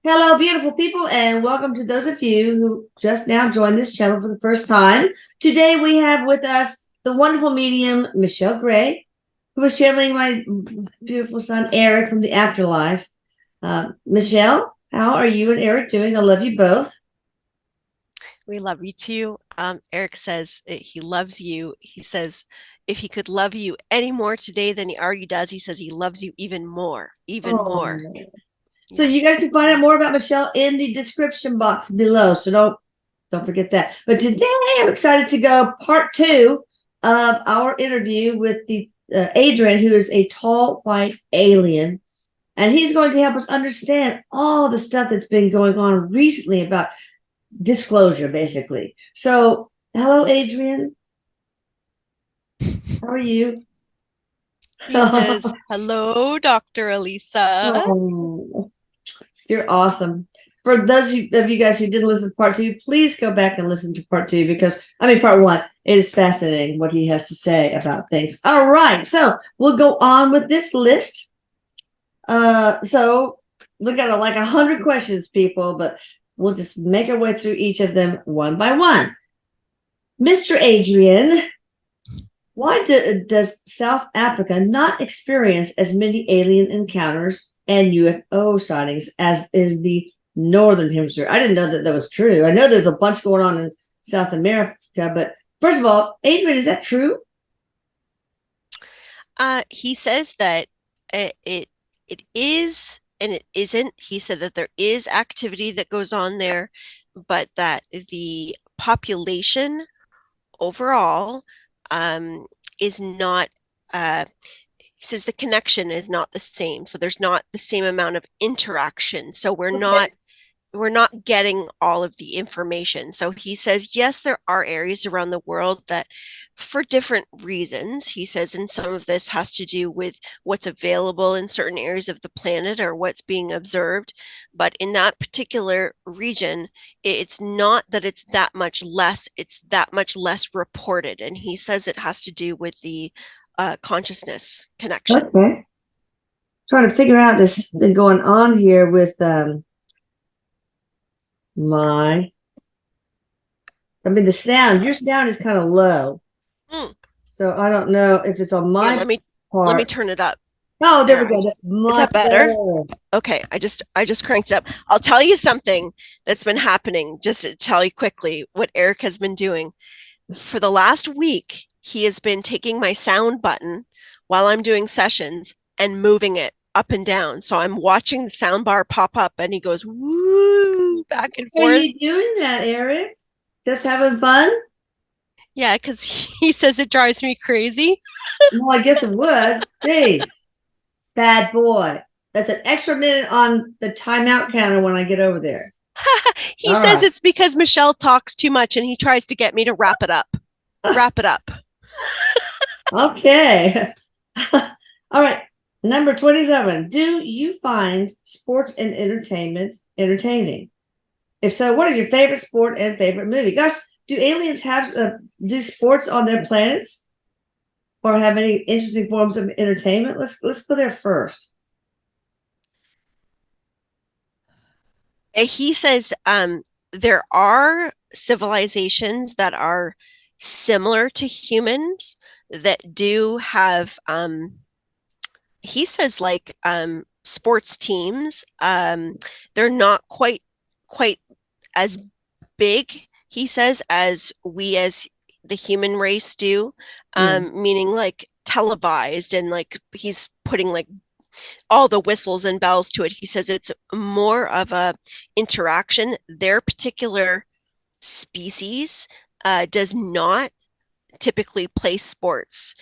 Hello, beautiful people, and welcome to those of you who just now joined this channel for the first time. Today we have with us the wonderful medium, Michelle Gray, who is channeling my beautiful son, Erik, from the afterlife. Michelle, how are you and Erik doing? I love you both. We love you too. Erik says he loves you. He says if he could love you any more today than he already does, he says he loves you even more, even more. Oh. So Yeah. you guys can find out more about Michelle in the description box below. So don't forget that. But today I'm excited to go part two of our interview with the Adrian, who is a tall white alien, and he's going to help us understand all the stuff that's been going on recently about disclosure, basically. So, hello, Adrian. How are you? He says, hello, Dr. Elisa. Oh, you're awesome. For those of you guys who didn't listen to part two, please go back and listen to part two because, part one, it is fascinating what he has to say about things. All right. So we'll go on with this list. So look at it like 100 questions, people, but we'll just make our way through each of them one by one. Mr. Adrian, why does South Africa not experience as many alien encounters and UFO sightings as is the Northern Hemisphere? I didn't know that was true. I know there's a bunch going on in South America, but first of all, Adrian, is that true? He says that it is and it isn't. He said that there is activity that goes on there, but that the population overall um, is not. He says the connection is not the same, so there's not the same amount of interaction. So Okay. we're not getting all of the information. So he says, yes, there are areas around the world that, for different reasons, he says, and some of this has to do with what's available in certain areas of the planet or what's being observed. But in that particular region, it's not that it's that much less, it's that much less reported. And he says it has to do with the consciousness connection. Okay. Trying to figure out this thing going on here with my the sound. Your sound is kind of low. Hmm. So I don't know if it's on Here, my let me part. turn it up. Oh, there There, we go. That's is much that better? better. Okay, I just cranked it up. I'll tell you something that's been happening, just to tell you quickly what Erik has been doing. For the last week, he has been taking my sound button while I'm doing sessions and moving it up and down. So I'm watching the sound bar pop up and he goes woo back and Are forth. you doing that, Erik? Just having fun? Yeah, because he says it drives me crazy. Well, I guess it would. Jeez, bad boy. That's an extra minute on the timeout counter when I get over there. He All says right. it's because Michelle talks too much and he tries to get me to wrap it up. Wrap it up. Okay. All right. Number 27. Do you find sports and entertainment entertaining? If so, what is your favorite sport and favorite movie? Gosh, do aliens have do sports on their planets or have any interesting forms of entertainment? Let's go there first. He says there are civilizations that are similar to humans that do have, he says, like sports teams. They're not quite as big, he says, as we as the human race do, Yeah. meaning like televised, and like he's putting like all the whistles and bells to it. He says it's more of a interaction. Their particular species does not typically play sports.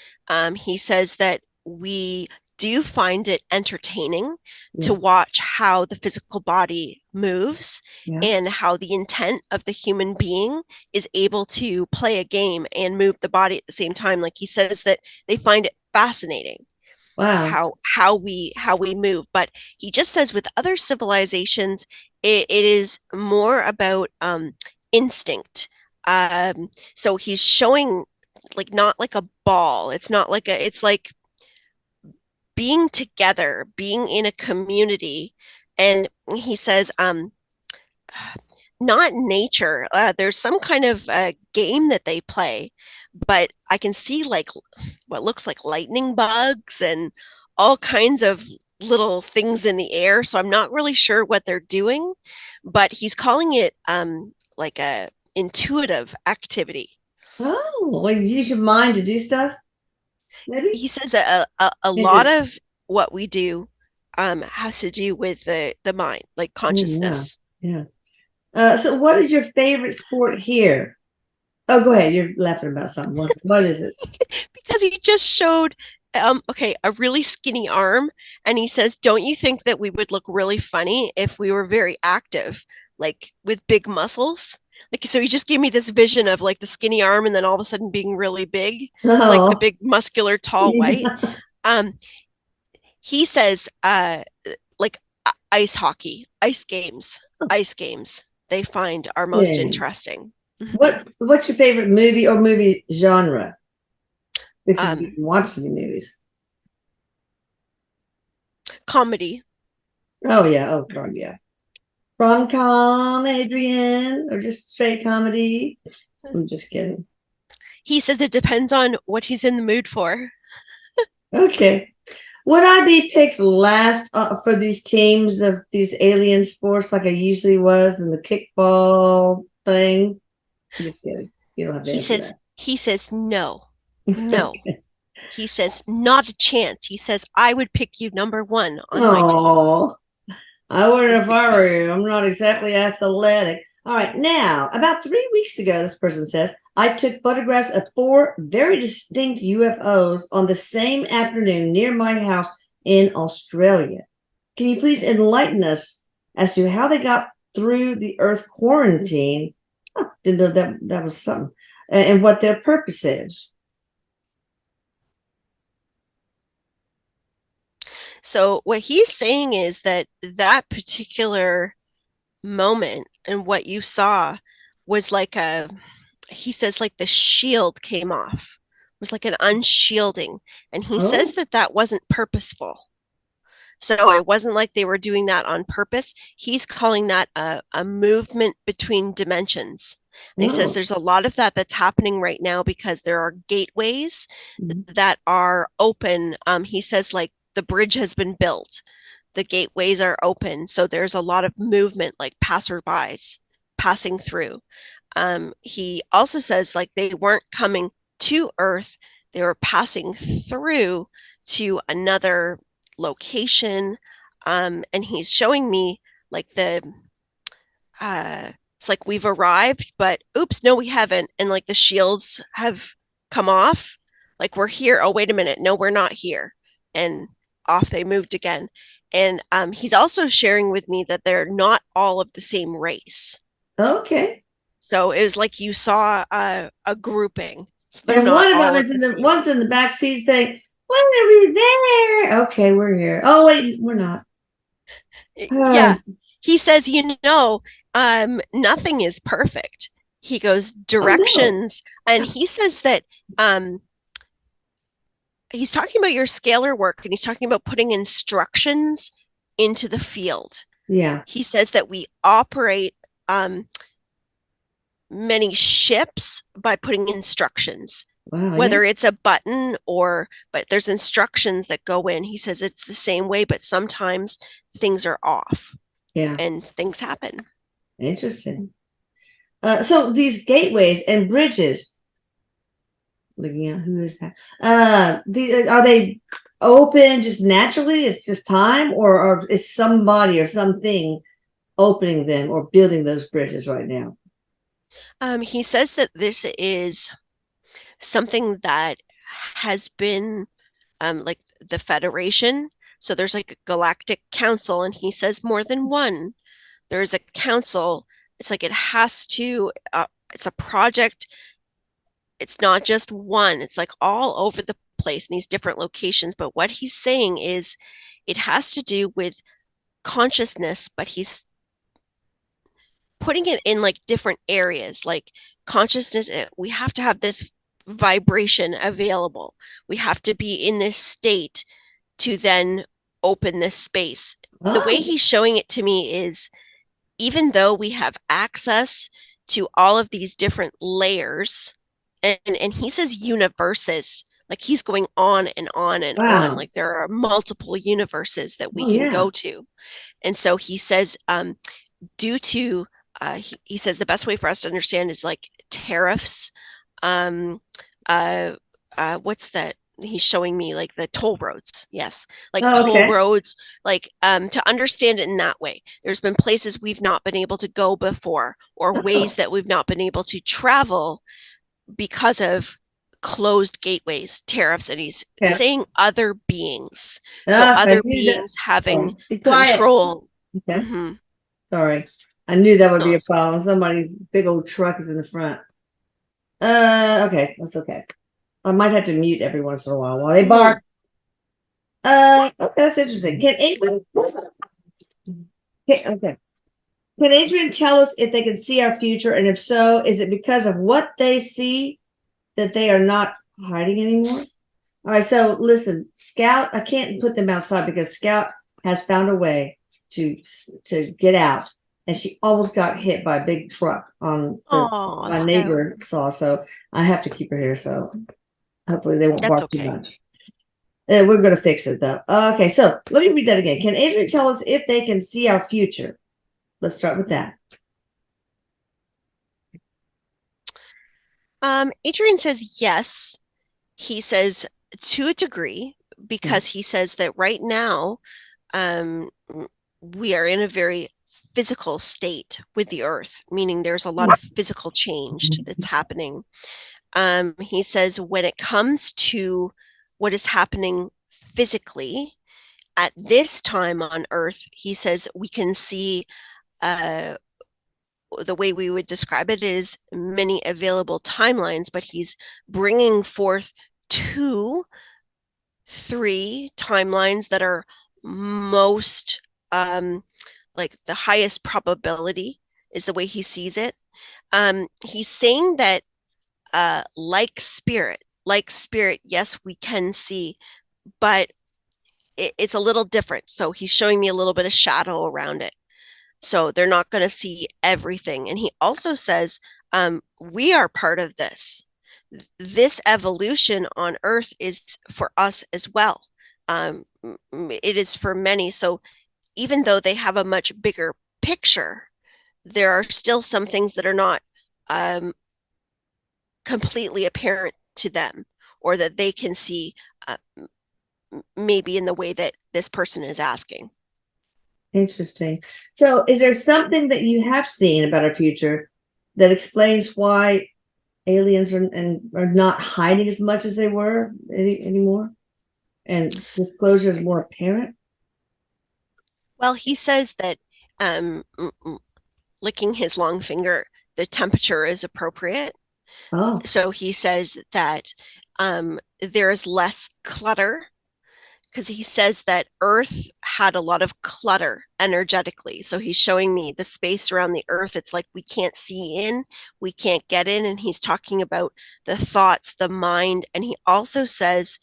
He says that we do find it entertaining to Yeah. watch how the physical body moves Yeah. and how the intent of the human being is able to play a game and move the body at the same time. Like he says that they find it fascinating Wow. how we move. But he just says with other civilizations, it is more about instinct. So he's showing like not like a ball. It's not like a. It's like being together, being in a community, And he says, not nature. There's some kind of game that they play, but I can see like what looks like lightning bugs and all kinds of little things in the air. So I'm not really sure what they're doing, but he's calling it like a intuitive activity. Oh, like you use your mind to do stuff, maybe? He says that a lot of what we do has to do with the mind, like Oh, yeah. consciousness. Yeah. So what is your favorite sport here? Oh, go ahead. You're laughing about something. What is it? Because he just showed okay, a really skinny arm, and he says, don't you think that we would look really funny if we were very active, like with big muscles? Like, so he just gave me this vision of like the skinny arm and then all of a sudden being really big, like the Oh, big muscular tall white. yeah. um he says like ice hockey, ice games they find are most Yeah. interesting. Mhm. What's your favorite movie or movie genre? If you um even watch any movies. Comedy. Oh yeah. Oh God, yeah. Rom com, Adrian, or just straight comedy. I'm just kidding. He says it depends on what he's in the mood for. Okay. Would I be picked last for these teams of these alien sports like I usually was in the kickball thing? I'm just kidding. You don't have to answer He says no. that. No. He says not a chance. He says I would pick you number 1 on my team. Oh, I wouldn't if I were you. I'm not exactly athletic. All right. Now, about 3 weeks ago, this person says, I took photographs of 4 very distinct UFOs on the same afternoon near my house in Australia. Can you please enlighten us as to how they got through the Earth quarantine? Oh, didn't know that was something. And what their purpose is. So what he's saying is that that particular moment and what you saw was like a, he says like the shield came off. It was like an unshielding, and he says Oh, that that wasn't purposeful. So it wasn't like they were doing that on purpose. He's calling that a movement between dimensions. And he says no. there's a lot of that that's happening right now because there are gateways Mhm. that are open. He says like the bridge has been built, the gateways are open. So there's a lot of movement, like passerbys passing through. He also says like they weren't coming to Earth, they were passing through to another location. And he's showing me like it's like we've arrived, but oops, no, we haven't. And like the shields have come off. Like we're here. Oh, wait a minute. No, we're not here. And off they moved again. And he's also sharing with me that they're not all of the same race. Okay. So it was like you saw a grouping. So they're And not one of them all of is in the the same. one's in the back seat saying, "When are we there?" Okay, we're here. Oh wait, we're not. Yeah. He says, nothing is perfect. He goes Oh no. directions, and he says that um, he's talking about your scalar work and he's talking about putting instructions into the field. Yeah. He says that we operate many ships by putting instructions, Wow. Yeah. whether it's a button or, but there's instructions that go in. He says it's the same way, but sometimes things are off Yeah. and things happen. Interesting. So these gateways and bridges, looking at who is that? Are they open just naturally? It's just time, or is somebody or something opening them or building those bridges right now? He says that this is something that has been like the Federation. So there's like a galactic council, and he says more than one. There's a council. It's like it has to, it's a project. It's not just one, it's like all over the place in these different locations. But what he's saying is it has to do with consciousness, but he's putting it in like different areas, like consciousness. We have to have this vibration available. We have to be in this state to then open this space. The way Oh, he's showing it to me is even though we have access to all of these different layers, and he says universes, like he's going on and on and on, wow. like there are multiple universes that we Oh, can yeah. go to. And so he says, due to he says the best way for us to understand is like tariffs. Um, uh, what's that? He's showing me like the toll roads. Yes, like Oh, toll okay. roads. Like to understand it in that way. There's been places we've not been able to go before, or ways Oh, that we've not been able to travel because of closed gateways, tariffs, and he's okay. saying other beings. So I other knew that. beings having Oh, be quiet. control. Okay. Mm-hmm. Sorry. I knew that would be Oh, a it's okay. problem. Somebody, big old truck is in the front. Okay. That's okay. I might have to mute every once in a while they Mm-hmm. bark. Okay, that's interesting. Okay. Can Adrian tell us if they can see our future? And if so, is it because of what they see that they are not hiding anymore? All right, so listen, Scout, I can't put them outside because Scout has found a way to get out, and she almost got hit by a big truck on the Oh, my Scout. neighbor saw. So I have to keep her here. So hopefully they won't That's bark too okay. much. We're gonna fix it though. Okay, so let me read that again. Can Adrian tell us if they can see our future? Let's start with that. Adrian says yes. He says to a degree, Okay. because he says that right now, um, we are in a very physical state with the earth, meaning there's a lot of physical change that's happening. He says when it comes to what is happening physically at this time on earth, he says we can see uh, the way we would describe it is many available timelines, but he's bringing forth two, three timelines that are most like the highest probability is the way he sees it. He's saying that like spirit, yes, we can see, but it's a little different. So he's showing me a little bit of shadow around it. So they're not going to see everything. And he also says, we are part of this. This evolution on Earth is for us as well. It is for many. So even though they have a much bigger picture, there are still some things that are not um, completely apparent to them or that they can see uh, maybe in the way that this person is asking. Interesting. So, is there something that you have seen about our future that explains why aliens are not hiding as much as they were anymore, and disclosure is more apparent? Well, he says that um, licking his long finger, the temperature is appropriate. Oh, So he says that there is less clutter because he says that Earth had a lot of clutter energetically. So he's showing me the space around the Earth. It's like we can't see in, we can't get in. And he's talking about the thoughts, the mind. And he also says,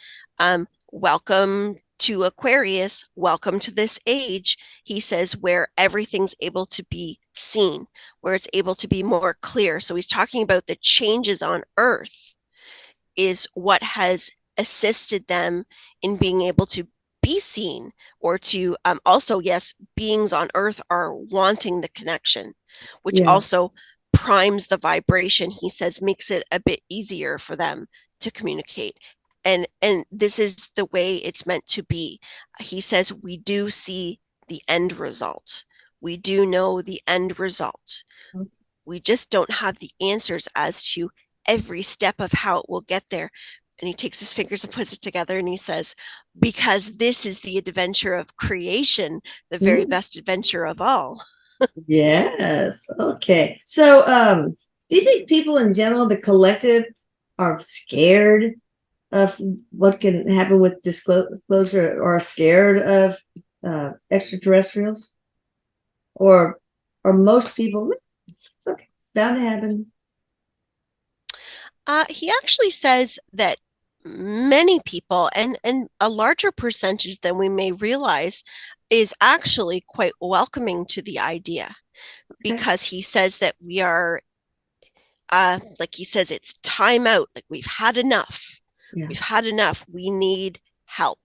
welcome to Aquarius, welcome to this age. He says, where everything's able to be seen, where it's able to be more clear. So he's talking about the changes on Earth is what has assisted them in being able to be seen or to also, yes, beings on earth are wanting the connection, which yeah. also primes the vibration. He says makes it a bit easier for them to communicate. And this is the way it's meant to be. He says we do see the end result. We do know the end result. We just don't have the answers as to every step of how it will get there. And he takes his fingers and puts it together and he says, because this is the adventure of creation, the very Mm, best adventure of all. yes. Okay. So, do you think people in general, the collective, are scared of what can happen with disclosure, or are scared of extraterrestrials, or most people? It's okay. It's bound to happen. He actually says that many people, and a larger percentage than we may realize, is actually quite welcoming to the idea, Okay. because he says that we are, like he says, it's time out. Like we've had enough. Yeah. We've had enough. We need help.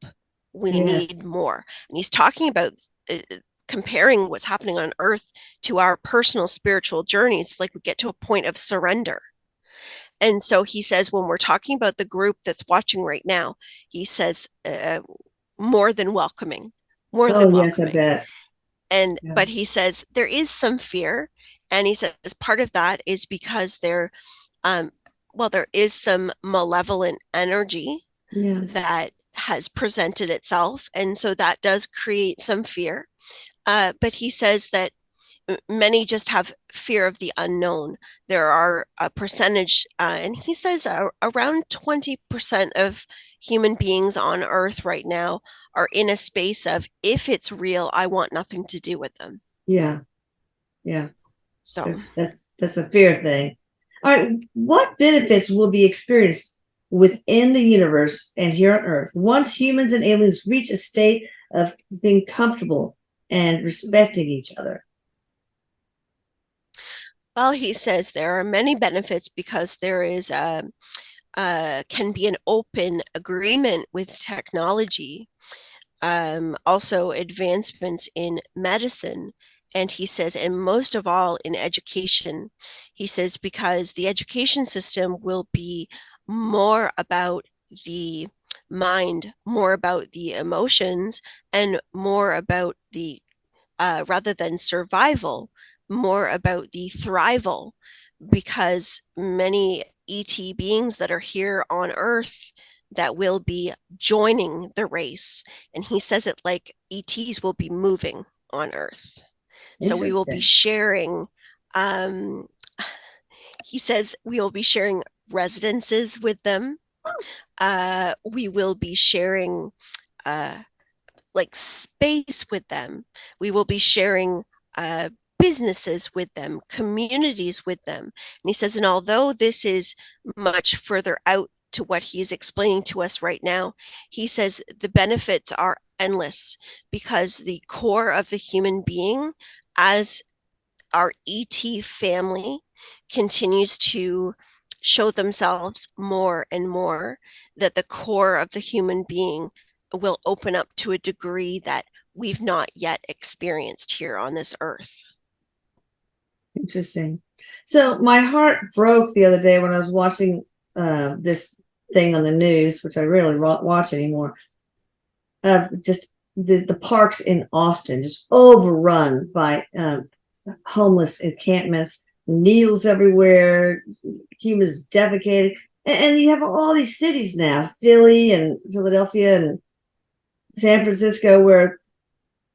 We Yes. need more. And he's talking about uh, comparing what's happening on earth to our personal spiritual journeys. Like we get to a point of surrender. And so he says, when we're talking about the group that's watching right now, he says, more than welcoming, more Oh, than yes, I welcoming. bet. And, Yeah. but he says there is some fear. And he says part of that is because um, there is some malevolent energy Yeah. that has presented itself. And so that does create some fear. But he says that many just have fear of the unknown. There are a percentage, and he says around 20% of human beings on Earth right now are in a space of, if it's real, I want nothing to do with them. Yeah. Yeah. So, That's a fair thing. All right. What benefits will be experienced within the universe and here on Earth once humans and aliens reach a state of being comfortable and respecting each other? well, he says there are many benefits because there is can be an open agreement with technology, also advancements in medicine. And he says, and most of all in education, he says, because the education system will be more about the mind, more about the emotions, and more about the, rather than survival, more about the thrival, because many ET beings that are here on Earth that will be joining the race. And he says it like ETs will be moving on Earth. So we will be Interesting. sharing, um, he says we will be sharing residences with them. We will be sharing uh, like space with them. We will be sharing businesses with them, communities with them. And he says, and although this is much further out to what he's explaining to us right now, he says the benefits are endless, because the core of the human being, as our ET family continues to show themselves more and more, that the core of the human being will open up to a degree that we've not yet experienced here on this earth. Interesting. So my heart broke the other day when I was watching this thing on the news, which I rarely watch anymore. Just the parks in Austin just overrun by homeless encampments, needles everywhere, humans defecating, and you have all these cities now, Philly and Philadelphia and San Francisco,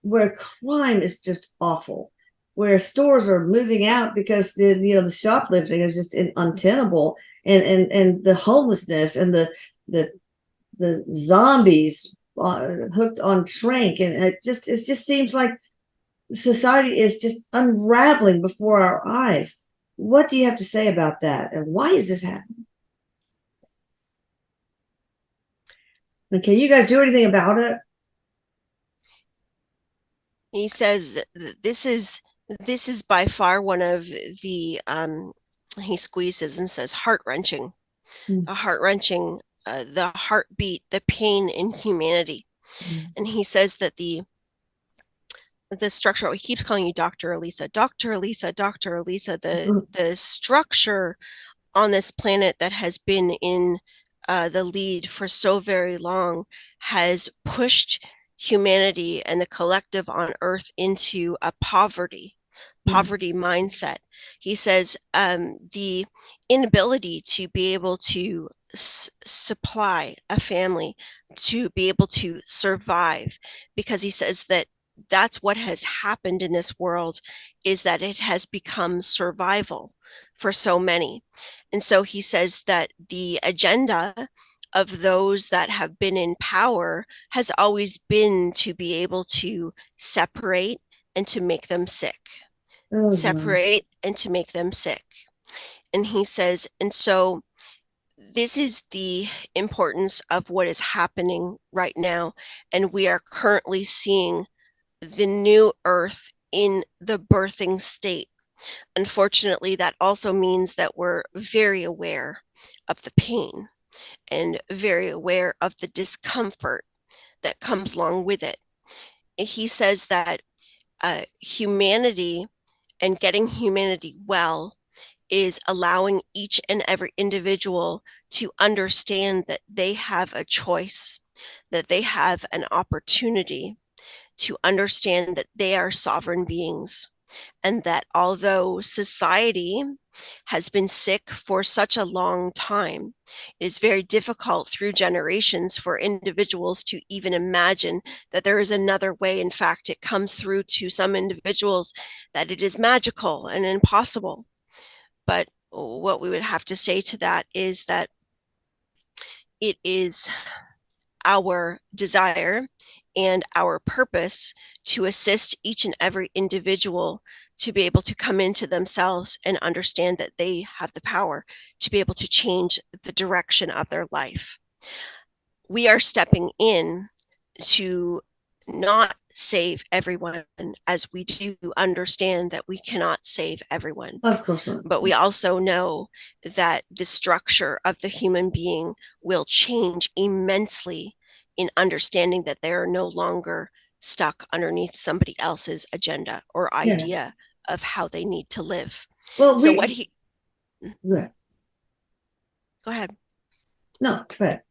where crime is just awful, where stores are moving out because the shoplifting is just untenable, and the homelessness and the the zombies hooked on drink, and it just seems like society is just unraveling before our eyes. What do you have to say about that, and why is this happening? And can you guys do anything about it? He says this is by far one of the, he squeezes and says, heart-wrenching, Mm-hmm. a heart-wrenching, the heartbeat, the pain in humanity. And he says that the structure, he keeps calling you Dr. Elisa, Dr. Elisa, Dr. Elisa, the structure on this planet that has been in the lead for so very long has pushed humanity and the collective on Earth into a Yeah. poverty mindset. He says the inability to be able to supply a family, to be able to survive, because he says that that's what has happened in this world, is that it has become survival for so many. And so he says that the agenda of those that have been in power has always been to be able to separate and to make them sick, Oh, God. separate and to make them sick. And he says, and so this is the importance of what is happening right now. And we are currently seeing the new earth in the birthing state. Unfortunately, that also means that we're very aware of the pain and very aware of the discomfort that comes along with it. He says that humanity and getting humanity well is allowing each and every individual to understand that they have a choice, that they have an opportunity to understand that they are sovereign beings, and that although society has been sick for such a long time, it is very difficult through generations for individuals to even imagine that there is another way. In fact, it comes through to some individuals that it is magical and impossible. But what we would have to say to that is that it is our desire and our purpose to assist each and every individual to be able to come into themselves and understand that they have the power to be able to change the direction of their life. We are stepping in to not save everyone, as we do understand that we cannot save everyone. Of course not. But we also know that the structure of the human being will change immensely in understanding that they are no longer stuck underneath somebody else's agenda or idea of how they need to live. Well, so what he yeah. Go ahead. No, go ahead.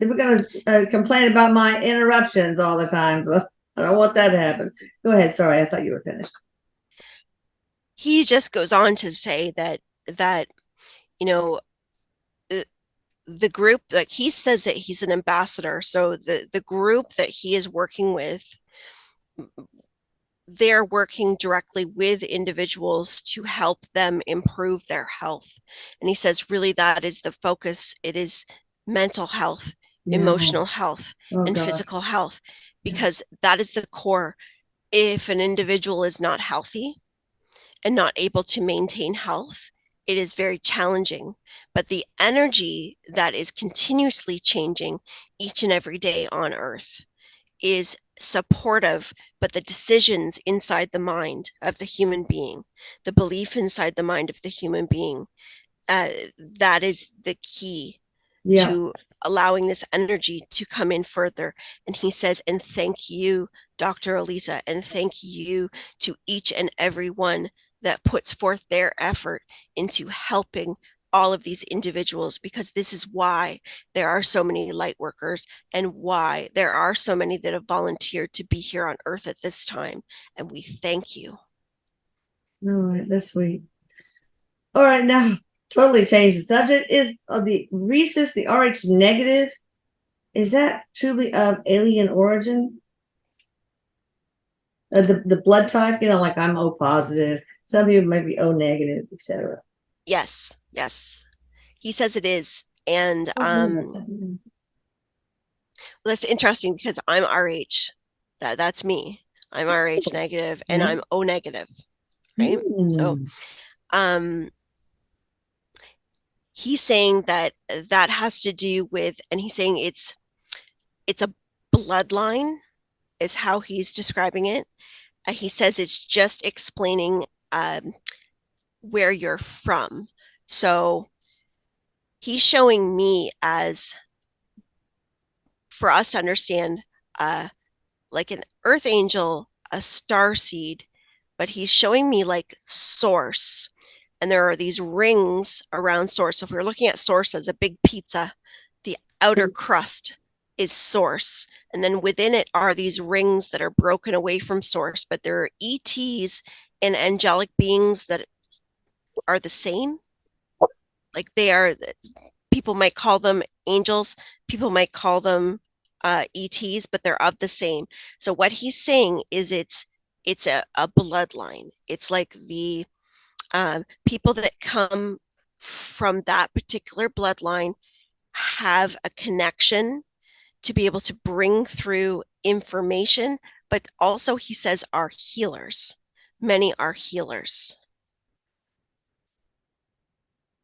If we're going to complain about my interruptions all the time, I don't want that to happen. Go ahead. Sorry, I thought you were finished. He just goes on to say that you know the group, like he says that he's an ambassador, so the group that he is working with, they're working directly with individuals to help them improve their health. And he says really that is the focus. It is mental health, emotional health, and physical health, because that is the core. If an individual is not healthy and not able to maintain health, it is very challenging. But the energy that is continuously changing each and every day on earth is supportive, but the decisions inside the mind of the human being, the belief inside the mind of the human being, that is the key to allowing this energy to come in further. And he says, and thank you, Dr. Elisa, and thank you to each and every one that puts forth their effort into helping all of these individuals, because this is why there are so many light workers and why there are so many that have volunteered to be here on earth at this time. And we thank you. All right, that's sweet. All right, now totally change the subject. Is the rhesus, the Rh negative, is that truly of alien origin? The blood type, like I'm O positive. Some people might be O negative, etc. Yes. He says it is. And that's interesting because I'm Rh. That's me. I'm Rh negative and I'm O negative. Right? So he's saying that has to do with, and he's saying it's a bloodline is how he's describing it. He says it's just explaining where you're from. So he's showing me as, for us to understand, like an earth angel, a star seed, but he's showing me like source. And there are these rings around source. So if we're looking at source as a big pizza, the outer crust is source. And then within it are these rings that are broken away from source, but there are ETs and angelic beings that are the same. Like they are, people might call them angels, people might call them ETs, but they're of the same. So what he's saying is it's a bloodline. It's like the people that come from that particular bloodline have a connection to be able to bring through information, but also he says are healers. Many are healers.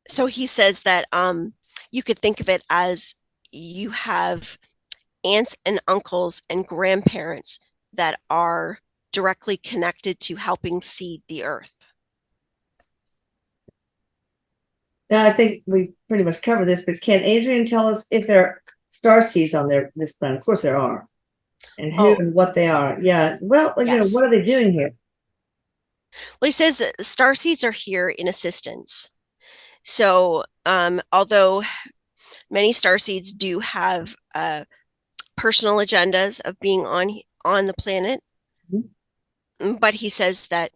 So he says that you could think of it as you have aunts and uncles and grandparents that are directly connected to helping seed the earth. Now, I think we pretty much covered this, but can Adrian tell us if there are star seeds on this planet? Of course there are. And who and what they are. Yeah. Well, yes. what are they doing here? Well, he says that star seeds are here in assistance. So, although many star seeds do have personal agendas of being on the planet, but he says that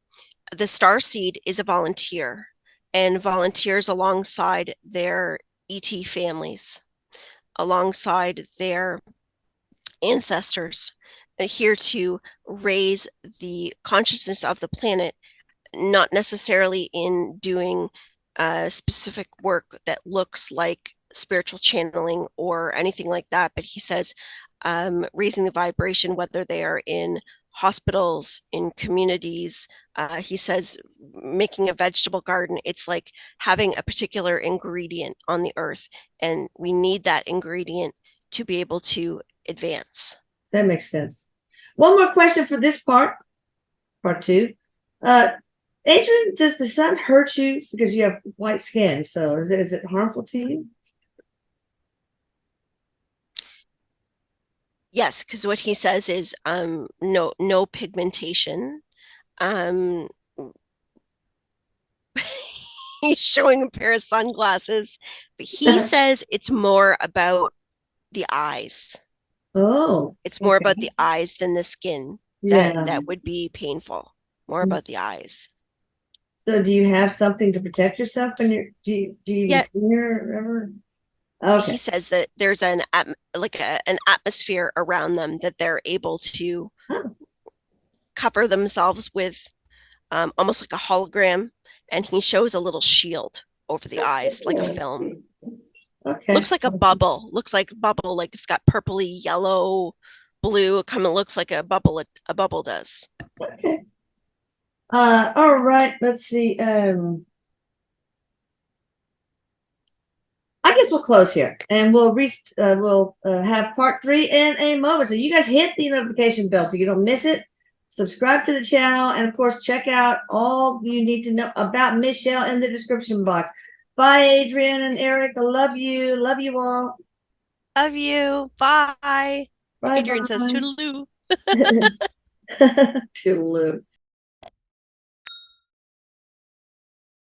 the star seed is a volunteer and volunteers alongside their ET families, alongside their ancestors, here to raise the consciousness of the planet, not necessarily in doing specific work that looks like spiritual channeling or anything like that, but he says raising the vibration, whether they are in hospitals, in communities. He says making a vegetable garden, it's like having a particular ingredient on the earth, and we need that ingredient to be able to advance. That makes sense. One more question for this part two. Adrian, does the sun hurt you because you have white skin? So is it harmful to you? Yes, because what he says is no pigmentation. He's showing a pair of sunglasses, but he says it's more about the eyes. Oh, it's more about the eyes than the skin. That would be painful. More about the eyes. So do you have something to protect yourself when you're do you ever? Okay. He says that there's an atmosphere around them that they're able to cover themselves with, almost like a hologram, and he shows a little shield over the eyes, like a film. Okay. Looks like a bubble. Like it's got purpley, yellow, blue. It kind of looks like a bubble. A bubble does. Okay. All right. Let's see. I guess we'll close here, and we'll have part 3 in a moment. So you guys hit the notification bell so you don't miss it. Subscribe to the channel, and of course, check out all you need to know about Michelle in the description box. Bye, Adrian and Erik. I love you. Love you all. Love you. Bye. Bye. Adrian says toodaloo. Toodaloo.